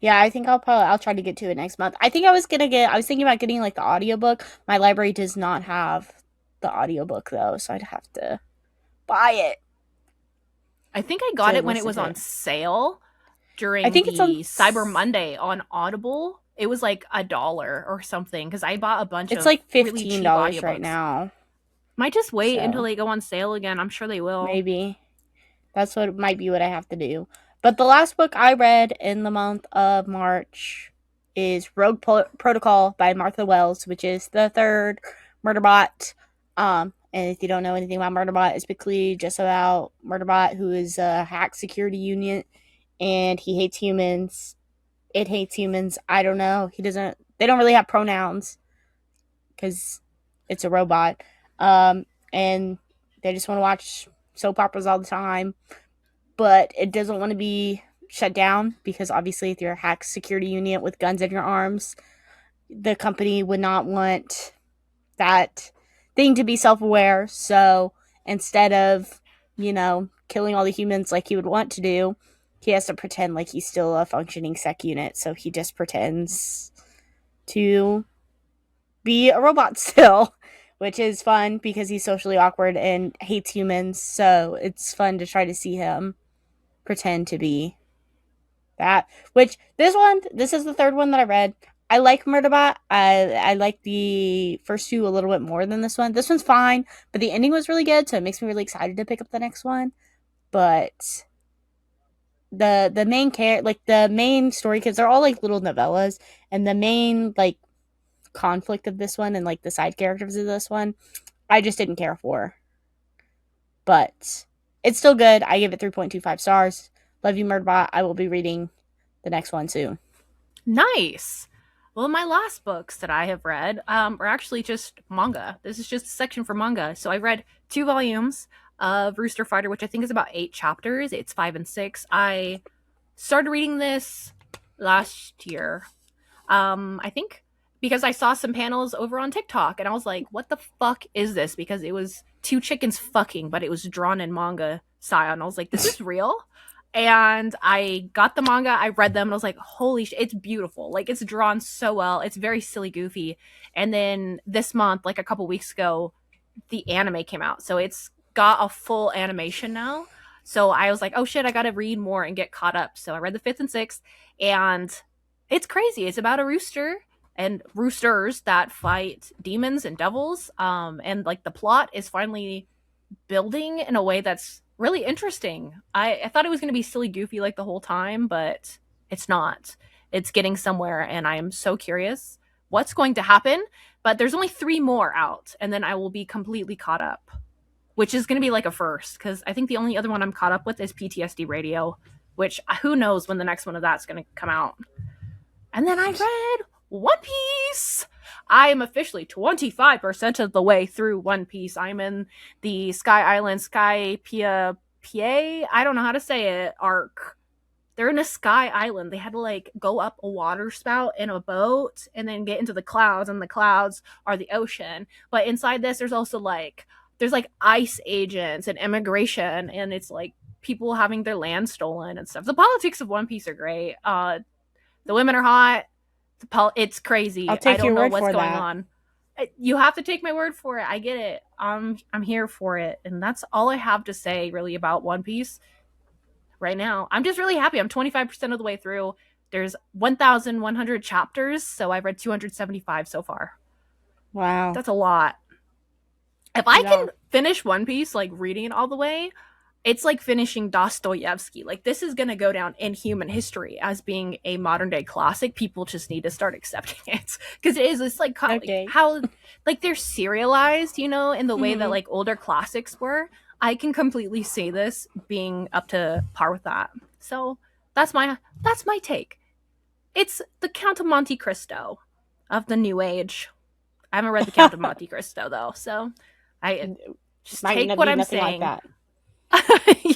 Yeah, I think I'll try to get to it next month. I was thinking about getting like the audiobook. My library does not have the audiobook though, so I'd have to buy it I think I got to it when it listen was to on it. sale I during think it's on the Cyber Monday on Audible. It was like $1 or something because I bought a bunch it's of like really cheap $15 right audiobooks. now. Might just wait until So, they go on sale again. I'm sure they will. maybe. That's what might be what I have to do. But the last book I read in the month of March is Protocol by Martha Wells, which is the third Murderbot. And if you don't know anything about Murderbot, it's basically just about Murderbot, who is a hack security unit, and he hates humans. It hates humans. I don't know. He doesn't. They don't really have pronouns because it's a robot. And they just want to watch soap operas all the time, but it doesn't want to be shut down because obviously if you're a hack security unit with guns in your arms, the company would not want that thing to be self-aware. So instead of, killing all the humans like he would want to do, he has to pretend like he's still a functioning sec unit. So he just pretends to be a robot still, which is fun because he's socially awkward and hates humans. So it's fun to try to see him pretend to be that. Which this is the third one that I read. I like Murderbot. I like the first two a little bit more than this one. This one's fine, but the ending was really good, so it makes me really excited to pick up the next one. But the main story, because they're all like little novellas, and the main like conflict of this one and like the side characters of this one, I just didn't care for. But it's still good. I give it 3.25 stars. Love you, Murderbot. I will be reading the next one soon. Nice. Well, my last books that I have read are actually just manga. This is just a section for manga. So I read 2 volumes of Rooster Fighter, which I think is about 8 chapters. It's 5 and 6. I started reading this last year. I think because I saw some panels over on TikTok and I was like, what the fuck is this? Because it was two chickens fucking, but it was drawn in manga style. And I was like, this is real. And I got the manga, I read them, and I was like, holy shit, it's beautiful. Like, it's drawn so well. It's very silly, goofy. And then this month, like a couple weeks ago, the anime came out. So it's got a full animation now. So I was like, oh shit, I gotta read more and get caught up. So I read the fifth and sixth, and it's crazy. It's about a rooster and roosters that fight demons and devils. And like the plot is finally building in a way that's really interesting. I thought it was going to be silly goofy like the whole time, but it's not. It's getting somewhere, and I am so curious what's going to happen. But there's only 3 more out, and then I will be completely caught up, which is going to be like a first, because I think the only other one I'm caught up with is PTSD Radio, which who knows when the next one of that's going to come out. And then I read One Piece. I am officially 25% of the way through One Piece. I'm in the Sky Island, Sky Pia Pia. I don't know how to say it. Arc. They're in a sky island. They had to like go up a water spout in a boat and then get into the clouds, and the clouds are the ocean. But inside this, there's like ICE agents and immigration, and it's like people having their land stolen and stuff. The politics of One Piece are great. The women are hot. It's crazy. I'll I take don't your know word what's for going that. on. You have to take my word for it. I get it. I'm here for it, and that's all I have to say really about One Piece right now. I'm just really happy. I'm 25% of the way through. There's 1,100 chapters, so I've read 275 so far. Wow. That's a lot. If I Yeah. can finish One Piece, like reading it all the way, it's like finishing Dostoevsky. Like, this is going to go down in human history as being a modern day classic. People just need to start accepting it, because it is. It's like Okay. how like they're serialized, in the way that Mm-hmm. like older classics were. I can completely see this being up to par with that. So that's my take. It's the Count of Monte Cristo of the new age. I haven't read the Count of Monte Cristo though, so I just Might take what be I'm nothing like saying. that.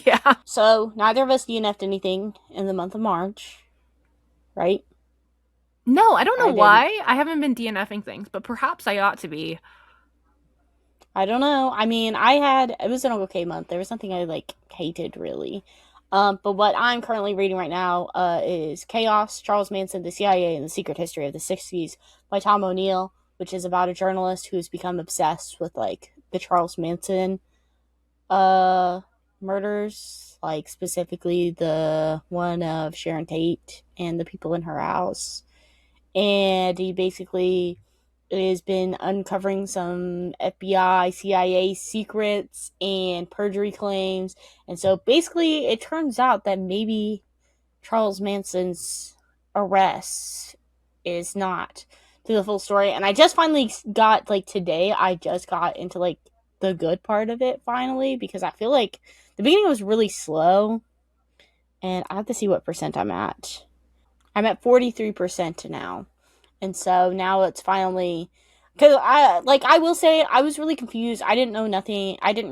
Yeah. So neither of us DNF'd anything in the month of March, right? No, I don't know I didn't. why. I haven't been DNFing things, but perhaps I ought to be. I don't know. I mean, it was an okay month. There was nothing I like hated really. But what I'm currently reading right now is Chaos, Charles Manson, the CIA, and the Secret History of the 60s by Tom O'Neill, which is about a journalist who's become obsessed with like the Charles Manson uh murders, like specifically the one of Sharon Tate and the people in her house. And he basically has been uncovering some FBI, CIA secrets and perjury claims. And so basically, it turns out that maybe Charles Manson's arrest is not to the full story. And I just finally got, like, today, I just got into, like, the good part of it finally, because I feel like the beginning was really slow. And I have to see what percent I'm at. I'm at 43% now. And so now it's finally, because I will say I was really confused. I didn't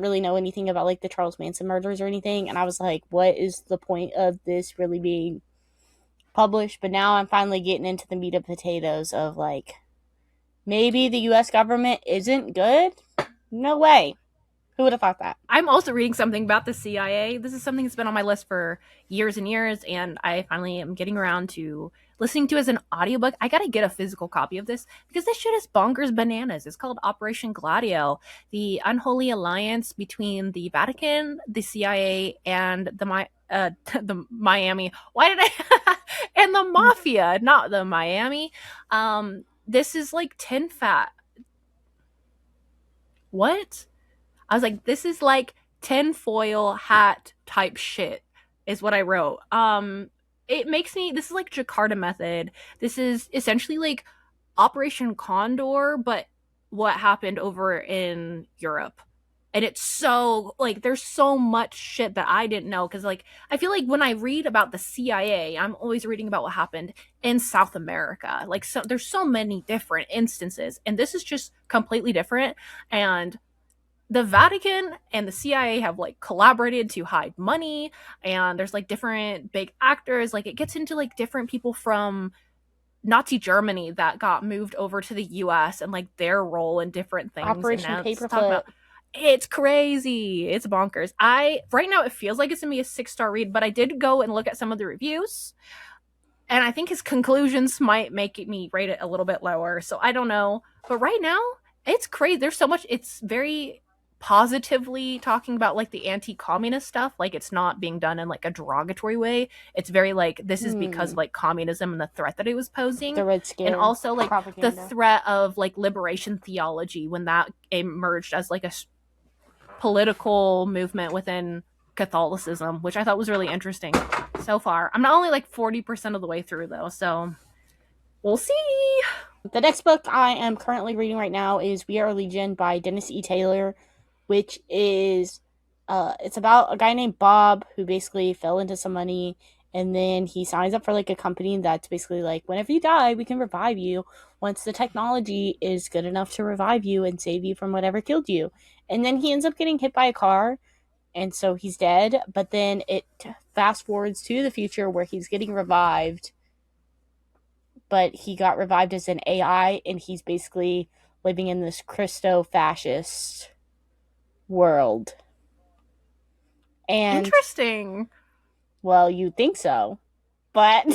really know anything about like the Charles Manson murders or anything, and I was like, what is the point of this really being published? But now I'm finally getting into the meat and potatoes of like, maybe the US government isn't good. No way. Who would have thought that? I'm also reading something about the CIA. This is something that's been on my list for years and years, and I finally am getting around to listening to it as an audiobook. I gotta get a physical copy of this because this shit is bonkers bananas. It's called Operation Gladio, the unholy alliance between the Vatican, the CIA, and the Miami. Why did I and the mafia, not the Miami. This is like tin fat. What? I was like, this is like tinfoil hat type shit, is what I wrote. It makes me, this is like Jakarta method. This is essentially like Operation Condor, but what happened over in Europe. And it's so like there's so much shit that I didn't know because like I feel like when I read about the CIA, I'm always reading about what happened in South America. Like so there's so many different instances, and this is just completely different. And the Vatican and the CIA have like collaborated to hide money, and there's like different big actors. Like it gets into like different people from Nazi Germany that got moved over to the US and like their role in different things. And Operation now it's talking Paperclip. about it's crazy. It's bonkers. I right now it feels like it's gonna be a 6-star read, but I did go and look at some of the reviews, and I think his conclusions might make me rate it a little bit lower. So I don't know. But right now, it's crazy. There's so much. It's very positively talking about like the anti-communist stuff. Like it's not being done in like a derogatory way. It's very like this is because of like communism and the threat that it was posing. The Red And Scare also like the propaganda. threat of like liberation theology when that emerged as like a political movement within Catholicism, which I thought was really interesting so far. I'm not only like 40% of the way through though, so we'll see. The next book I am currently reading right now is We Are Legion by Dennis E. Taylor, which is it's about a guy named Bob who basically fell into some money, and then he signs up for like a company that's basically like, whenever you die, we can revive you once the technology is good enough to revive you and save you from whatever killed you. And then he ends up getting hit by a car, and so he's dead. But then it fast forwards to the future where he's getting revived, but he got revived as an AI, and he's basically living in this Christo-fascist world. And Interesting. well, you think so, but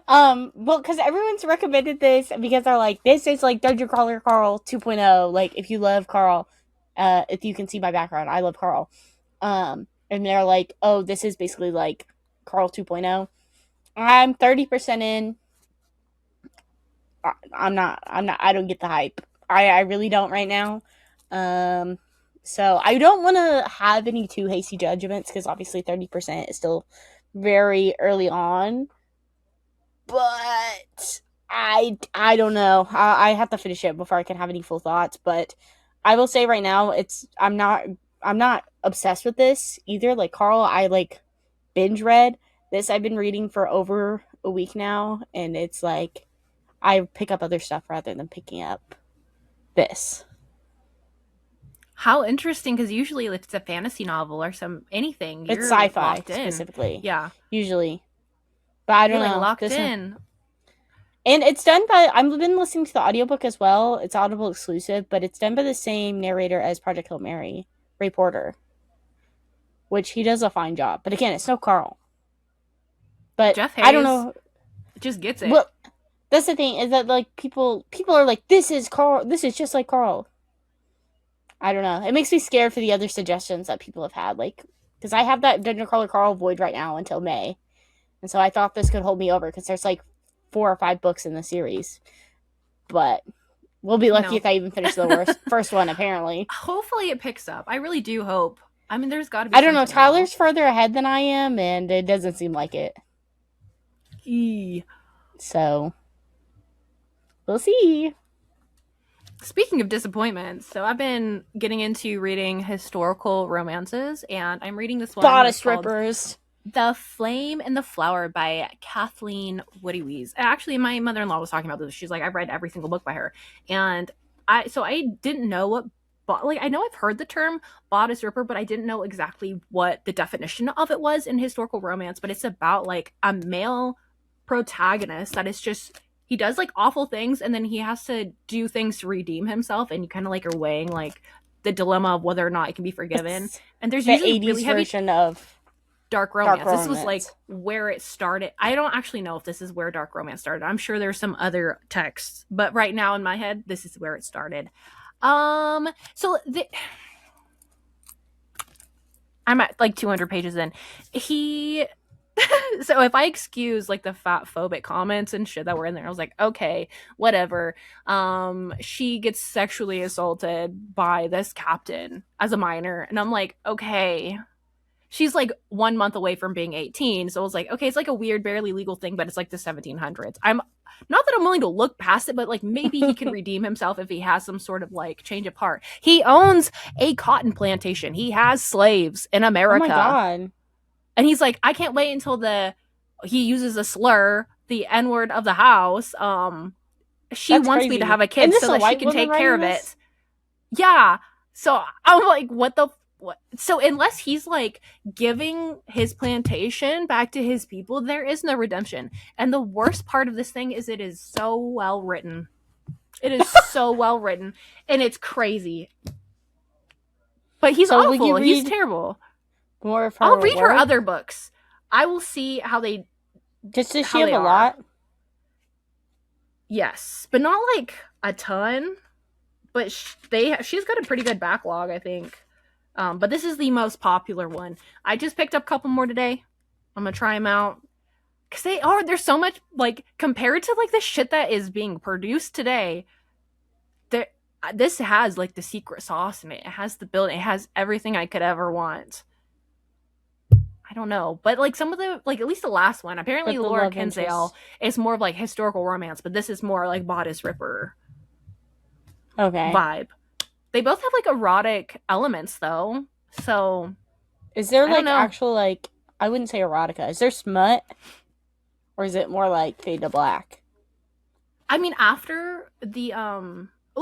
well, because everyone's recommended this because they're like, this is like Dungeon Crawler Carl 2.0. Like, if you love Carl, if you can see my background, I love Carl. And they're like, oh, this is basically like Carl 2.0. I'm 30% in. I don't get the hype. I really don't right now. So I don't want to have any too hasty judgments because obviously 30% is still very early on. But I don't know. I have to finish it before I can have any full thoughts. But I will say right now, I'm not obsessed with this either. Like Carl, I like binge read this. I've been reading for over a week now, and it's like I pick up other stuff rather than picking up this. How interesting, because usually if it's a fantasy novel or some anything, It's you're sci-fi locked in. specifically, Yeah. usually, but I You're don't like know locked this one. in. And it's done by I've been listening to the audiobook as well. It's Audible exclusive, but it's done by the same narrator as Project Hail Mary, Ray Porter, which he does a fine job. But again, it's no Carl. But Jeff I don't Hayes know. just gets it. Well, that's the thing is that like people are like, this is Carl. This is just like Carl. I don't know. It makes me scared for the other suggestions that people have had, like because I have that Dungeon Crawler Carl void right now until May, and so I thought this could hold me over because there's like 4 or 5 books in the series, but we'll be lucky No. if I even finish the first one. Apparently, Hopefully it picks up. I really do hope. I mean, there's got to be I don't know. something now. Tyler's further ahead than I am, and it doesn't seem like it. So we'll see. Speaking of disappointments, so I've been getting into reading historical romances, and I'm reading this one. Bodice Rippers. The Flame and the Flower by Kathleen Woodywes. Actually, my mother-in-law was talking about this. She's like, I've read every single book by her. And I didn't know what, like, I know I've heard the term bodice ripper, but I didn't know exactly what the definition of it was in historical romance. But it's about like a male protagonist that is just, he does like awful things, and then he has to do things to redeem himself, and you kind of like are weighing like the dilemma of whether or not it can be forgiven. And there's the usually 80s really heavy version of dark romance. Dark This was like romance. where it started. I don't actually know if this is where dark romance started. I'm sure there's some other texts, but right now in my head, this is where it started. So I'm at like 200 pages in. He so if I excuse like the fat phobic comments and shit that were in there, I was like, okay, whatever. She gets sexually assaulted by this captain as a minor, and I'm like, okay. she's like 1 month away from being 18. So I was like, okay, it's like a weird, barely legal thing, but it's like the 1700s. I'm not that I'm willing to look past it, but like maybe he can redeem himself if he has some sort of like change of heart. He owns a cotton plantation. He has slaves in Oh my America. god. And he's like, I can't wait until he uses a slur, the N word of the house. She That's wants me to crazy. have a And kid this so a that she white can woman take care writing of this? it. Yeah. So I'm like, what the what? So unless he's like giving his plantation back to his people, there is no redemption. And the worst part of this thing is it is so well written. It is so well written, and it's crazy. But he's So will you awful. He's read terrible. more of I'll her read her work? other books. I will see Does she how have they a are. lot? Yes, but not like a ton. But she's got a pretty good backlog, I think. But this is the most popular one. I just picked up a couple more today. I'm gonna try them out because there's so much like compared to like the shit that is being produced today. There, this has like the secret sauce in it. It has the build. It has everything I could ever want. I don't know, but like some of the like at least the last one. Apparently, But the Laura love Kinsale interest. is more of like historical romance, but this is more like bodice ripper Okay. vibe. They both have like erotic elements though, so Is there I don't like know. actual like I wouldn't say erotica. Is there smut? Or is it more like fade to black? I mean, after the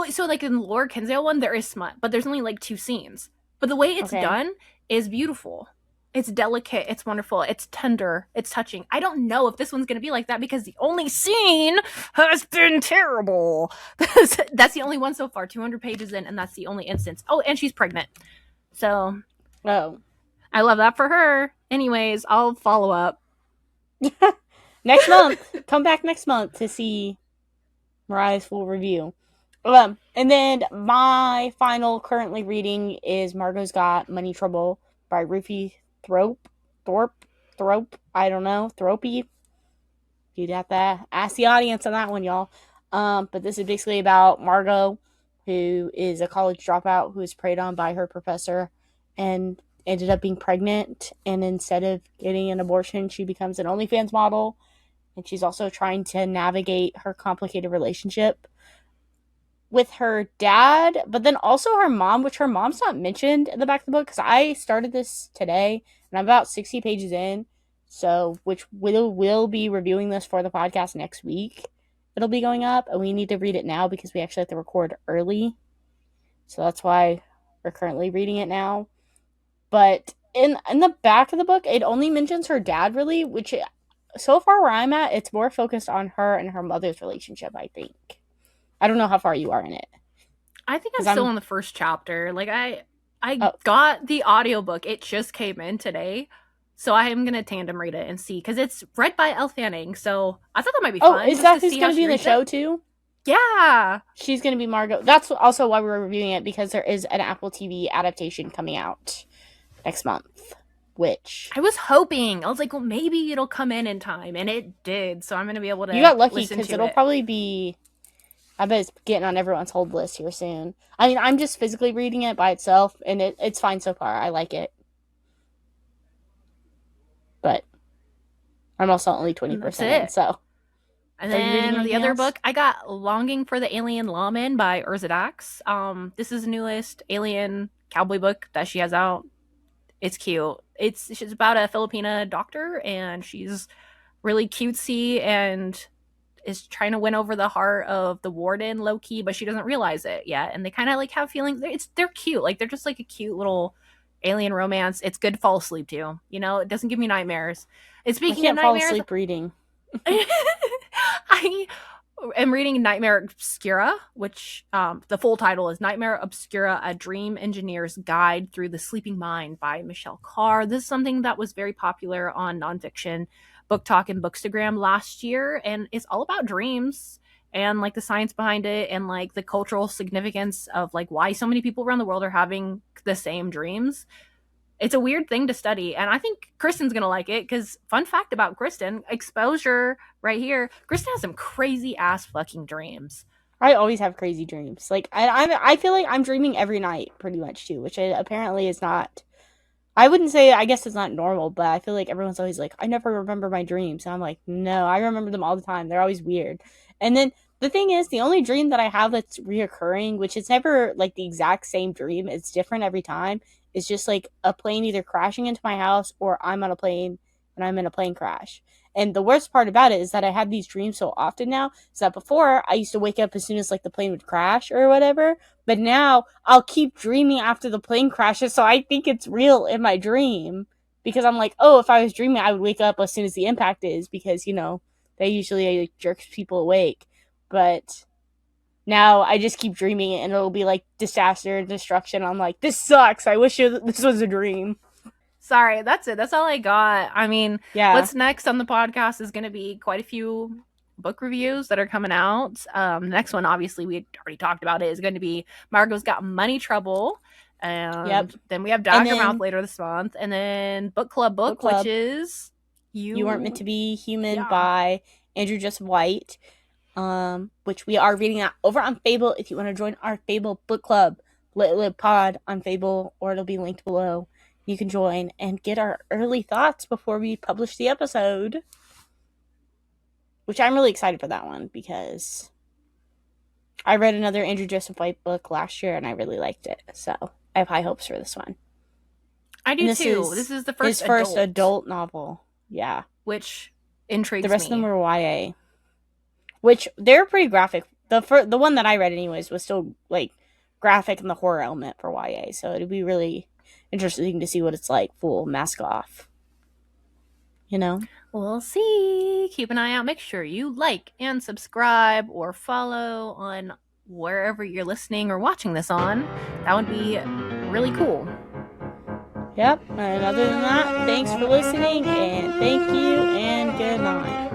so like in the Laura Kinsale one, there is smut, but there's only like 2 scenes. But the way it's Okay. done is beautiful. It's delicate. It's wonderful. It's tender. It's touching. I don't know if this one's gonna be like that because the only scene has been terrible. That's the only one so far. 200 pages in, and that's the only instance. Oh, and she's pregnant. So Oh. I love that for her. Anyways, I'll follow up. Next month. Come back next month to see Mariah's full review. And then my final currently reading is Margot's Got Money Trouble by Ruthie Thrope. I don't know. Thropey. You'd have to ask the audience on that one, y'all. But this is basically about Margot, who is a college dropout who is preyed on by her professor and ended up being pregnant. And instead of getting an abortion, she becomes an OnlyFans model. And she's also trying to navigate her complicated relationship with her dad, but then also her mom, which her mom's not mentioned in the back of the book because I started this today and I'm about 60 pages in. So, which will be reviewing this for the podcast next week. It'll be going up, and we need to read it now because we actually have to record early. So that's why we're currently reading it now. But in the back of the book, it only mentions her dad really, which so far where I'm at, it's more focused on her and her mother's relationship, I think. I don't know how far you are in it. I think I'm Because still I'm in the first chapter. Like I oh, got the audiobook. It just came in today. So I am gonna tandem read it and see because it's read by Elle Fanning. So I thought that might be fun is just that to who's see how going to be she in the reads show it. too? Yeah, She's going to be Margot. That's also why we're reviewing it, because there is an Apple TV adaptation coming out next month, which I was hoping. I was like, well, maybe it'll come in time, and it did. So I'm gonna be able you to got lucky listen because to it'll it. probably be. I bet it's getting on everyone's hold list here soon. I mean, I'm just physically reading it by itself, and it's fine so far. I like it, but I'm also only And that's 20% in. it. So, And are you reading then the anything other else? book I got, Longing for the Alien Lawman by Urza Dax. This is the newest alien cowboy book that she has out. It's cute. She's about a Filipina doctor, and she's really cutesy and is trying to win over the heart of the warden low key, but she doesn't realize it yet. And they kind of like have feelings. They're cute. Like they're just like a cute little alien romance. It's good to fall asleep to. You know, it doesn't give me nightmares. And I speaking of can't fall nightmares, asleep reading. I am reading Nightmare Obscura, which the full title is Nightmare Obscura: A Dream Engineer's Guide Through the Sleeping Mind by Michelle Carr. This is something that was very popular on nonfiction book talk and bookstagram last year, and it's all about dreams and like the science behind it and like the cultural significance of like why so many people around the world are having the same dreams. It's a weird thing to study, and I think Kristen's gonna like it because fun fact about Kristen, exposure right here. Kristen has some crazy ass fucking dreams. I always have crazy dreams. Like I feel like I'm dreaming every night, pretty much too, which apparently is not I wouldn't say, I guess it's not normal, but I feel like everyone's always like, I never remember my dreams. And I'm like, no, I remember them all the time. They're always weird. And then the thing is, the only dream that I have that's reoccurring, which is never like the exact same dream, it's different every time, is just like a plane either crashing into my house or I'm on a plane and I'm in a plane crash. And the worst part about it is that I have these dreams so often now. So that before I used to wake up as soon as like the plane would crash or whatever, but now I'll keep dreaming after the plane crashes, so I think it's real in my dream. Because I'm like, oh, if I was dreaming, I would wake up as soon as the impact is, because, they usually like, jerks people awake. But now I just keep dreaming it, and it'll be like disaster and destruction. I'm like, this sucks. I wish this was a dream. Sorry, that's it. That's all I got. I mean, Yeah. what's next on the podcast is going to be quite a few book reviews that are coming out. The next one, obviously, we already talked about it, is going to be Margot's Got Money Trouble. Yep. And then we have And Daggermouth then later this month. And then Book Club book Book, which club. is You Weren't Meant You. to Be Human Yeah. by Andrew Just White, which we are reading that over on Fable. If you want to join our Fable book club, Lit Lit Pod on Fable, or it'll be linked below. You can join and get our early thoughts before we publish the episode. Which I'm really excited for that one because I read another Andrew Joseph White book last year and I really liked it. So I have high hopes for this one. I And do this too. is This is the his first first adult, adult novel. Yeah. which The intrigues rest of them me. were YA, which they're pretty graphic. The one that I read anyways was still like graphic in the horror element for YA. So it'd be really interesting to see what it's like full mask off. You know? We'll see. Keep an eye out. Make sure you like and subscribe or follow on wherever you're listening or watching this on. That would be really cool. Yep. And other than that, thanks for listening and thank you and good night.